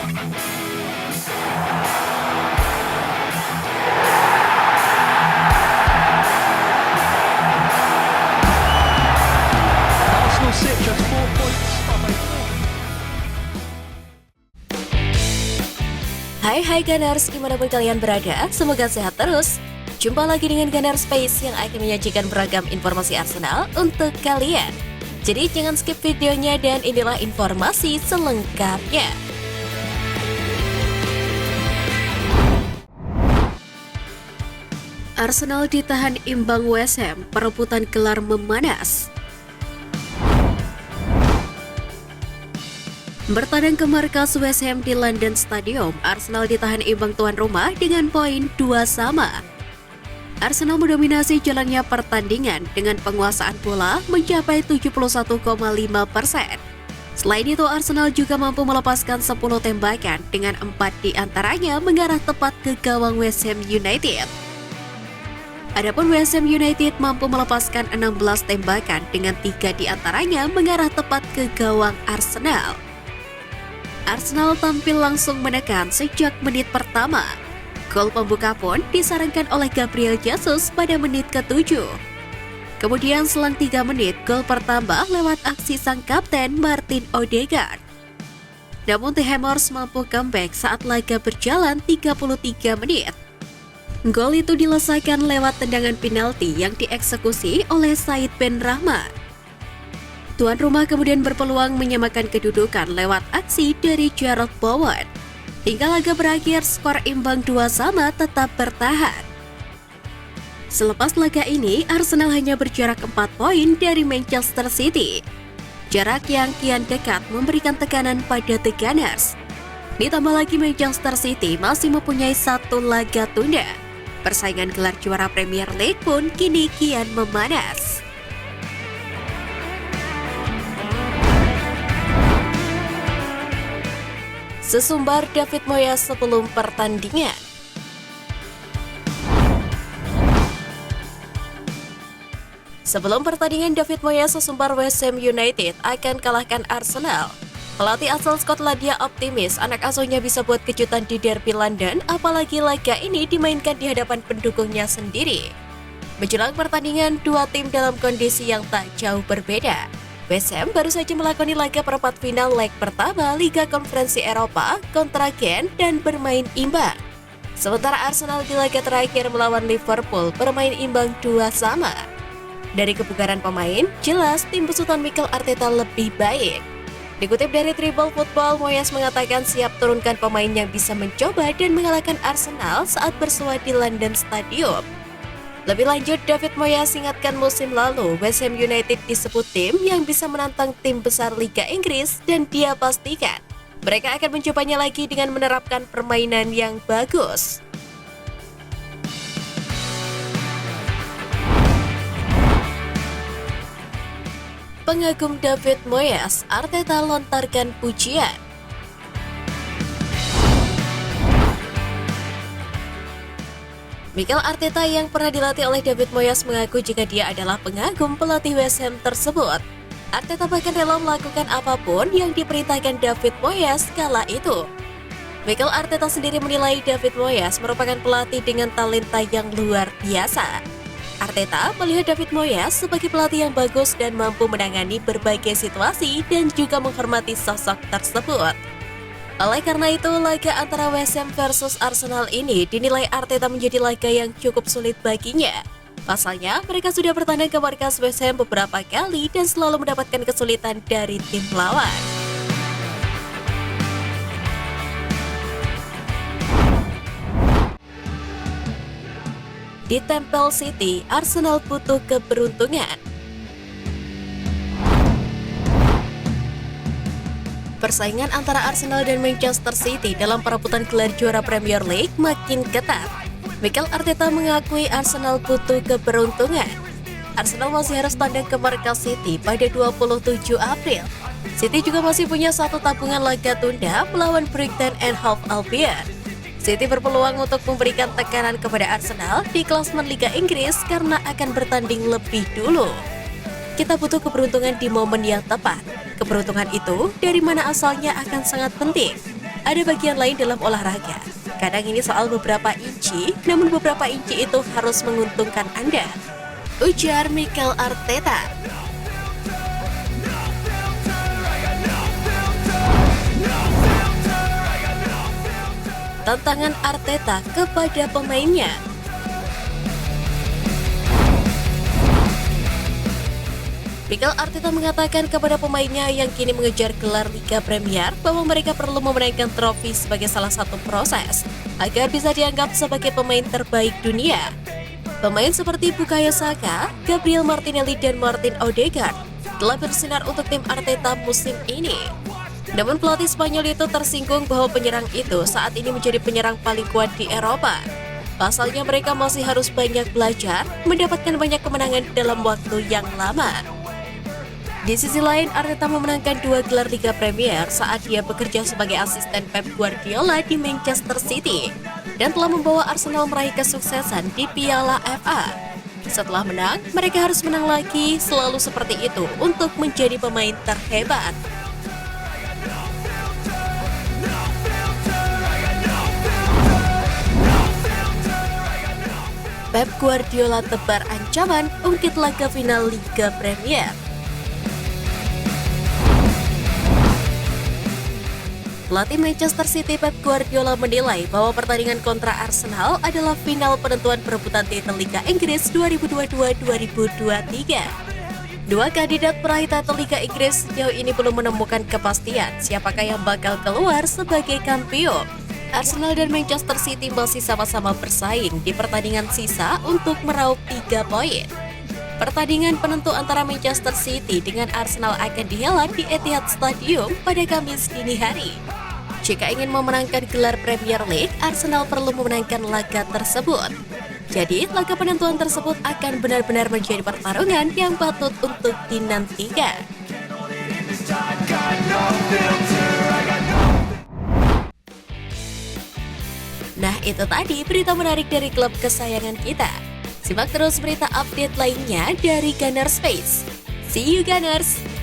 Arsenal sit just 4 points behind. Hai Gunners, dimanapun kalian berada, semoga sehat terus. Jumpa lagi dengan Gunner Space yang akan menyajikan beragam informasi Arsenal untuk kalian. Jadi jangan skip videonya dan inilah informasi selengkapnya. Arsenal ditahan imbang West Ham, perebutan gelar memanas. Bertandang ke markas West Ham di London Stadium, Arsenal ditahan imbang tuan rumah dengan poin 2-2. Arsenal mendominasi jalannya pertandingan dengan penguasaan bola mencapai 71,5%. Selain itu, Arsenal juga mampu melepaskan 10 tembakan dengan 4 diantaranya mengarah tepat ke gawang West Ham United. Adapun West Ham United mampu melepaskan 16 tembakan dengan 3 diantaranya mengarah tepat ke gawang Arsenal. Arsenal tampil langsung menekan sejak menit pertama. Gol pembuka pun disarankan oleh Gabriel Jesus pada menit ke-7. Kemudian selang 3 menit, gol bertambah lewat aksi sang kapten Martin Odegaard. Namun The Hammers mampu comeback saat laga berjalan 33 menit. Gol itu diselesaikan lewat tendangan penalti yang dieksekusi oleh Said Ben Rahman. Tuan rumah kemudian berpeluang menyamakan kedudukan lewat aksi dari Jarrod Bowen. Hingga laga berakhir, skor imbang 2-2 tetap bertahan. Selepas laga ini, Arsenal hanya berjarak 4 poin dari Manchester City. Jarak yang kian dekat memberikan tekanan pada The Gunners. Ditambah lagi Manchester City masih mempunyai 1 laga tunda. Persaingan gelar juara Premier League pun kini kian memanas. Sesumbar David Moyes sebelum pertandingan. Sebelum pertandingan, David Moyes sesumbar West Ham United akan kalahkan Arsenal. Pelatih asal Skotlandia optimis anak asuhnya bisa buat kejutan di derby London, apalagi laga ini dimainkan di hadapan pendukungnya sendiri. Menjelang pertandingan, dua tim dalam kondisi yang tak jauh berbeda. West Ham baru saja melakoni laga perempat final leg pertama Liga Konferensi Eropa kontra Genk dan bermain imbang. Sementara Arsenal di laga terakhir melawan Liverpool bermain imbang 2-2. Dari kebugaran pemain, jelas tim besutan Mikel Arteta lebih baik. Dikutip dari Tribal Football, Moyes mengatakan siap turunkan pemain yang bisa mencoba dan mengalahkan Arsenal saat bersua di London Stadium. Lebih lanjut, David Moyes ingatkan musim lalu West Ham United disebut tim yang bisa menantang tim besar Liga Inggris dan dia pastikan mereka akan mencobanya lagi dengan menerapkan permainan yang bagus. Pengagum David Moyes, Arteta lontarkan pujian. Mikel Arteta yang pernah dilatih oleh David Moyes mengaku jika dia adalah pengagum pelatih West Ham tersebut. Arteta bahkan rela melakukan apapun yang diperintahkan David Moyes kala itu. Mikel Arteta sendiri menilai David Moyes merupakan pelatih dengan talenta yang luar biasa. Arteta melihat David Moyes sebagai pelatih yang bagus dan mampu menangani berbagai situasi dan juga menghormati sosok tersebut. Oleh karena itu, laga antara West Ham versus Arsenal ini dinilai Arteta menjadi laga yang cukup sulit baginya. Pasalnya, mereka sudah bertandang ke markas West Ham beberapa kali dan selalu mendapatkan kesulitan dari tim lawan. Di Temple City, Arsenal butuh keberuntungan. Persaingan antara Arsenal dan Manchester City dalam perebutan gelar juara Premier League makin ketat. Mikel Arteta mengakui Arsenal butuh keberuntungan. Arsenal masih harus tandang ke markas City pada 27 April. City juga masih punya 1 tabungan laga tunda melawan Brighton and Hove Albion. City berpeluang untuk memberikan tekanan kepada Arsenal di klasemen Liga Inggris karena akan bertanding lebih dulu. Kita butuh keberuntungan di momen yang tepat. Keberuntungan itu dari mana asalnya akan sangat penting. ada bagian lain dalam olahraga. Kadang ini soal beberapa inci, namun beberapa inci itu harus menguntungkan Anda. Ujar Mikel Arteta. Tantangan Arteta kepada pemainnya. Mikel Arteta mengatakan kepada pemainnya yang kini mengejar gelar Liga Premier bahwa mereka perlu memenangkan trofi sebagai salah satu proses agar bisa dianggap sebagai pemain terbaik dunia. Pemain seperti Bukayo Saka, Gabriel Martinelli, dan Martin Odegaard telah bersinar untuk tim Arteta musim ini. Namun pelatih Spanyol itu tersinggung bahwa penyerang itu saat ini menjadi penyerang paling kuat di Eropa. Pasalnya mereka masih harus banyak belajar, mendapatkan banyak kemenangan dalam waktu yang lama. Di sisi lain, Arteta memenangkan 2 gelar Liga Premier saat dia bekerja sebagai asisten Pep Guardiola di Manchester City dan telah membawa Arsenal meraih kesuksesan di Piala FA. Setelah menang, mereka harus menang lagi, selalu seperti itu untuk menjadi pemain terhebat. Pep Guardiola tebar ancaman ungkit laga final Liga Premier. Pelatih Manchester City Pep Guardiola menilai bahwa pertandingan kontra Arsenal adalah final penentuan perebutan titel Liga Inggris 2022-2023. Dua kandidat peraih titel Liga Inggris sejauh ini belum menemukan kepastian siapakah yang bakal keluar sebagai kampion. Arsenal dan Manchester City masih sama-sama bersaing di pertandingan sisa untuk meraup 3 poin. Pertandingan penentu antara Manchester City dengan Arsenal akan dihelat di Etihad Stadium pada Kamis dini hari. Jika ingin memenangkan gelar Premier League, Arsenal perlu memenangkan laga tersebut. Jadi, laga penentuan tersebut akan benar-benar menjadi pertarungan yang patut untuk dinantikan. Nah, itu tadi berita menarik dari klub kesayangan kita. Simak terus berita update lainnya dari Gunners Space. See you Gunners!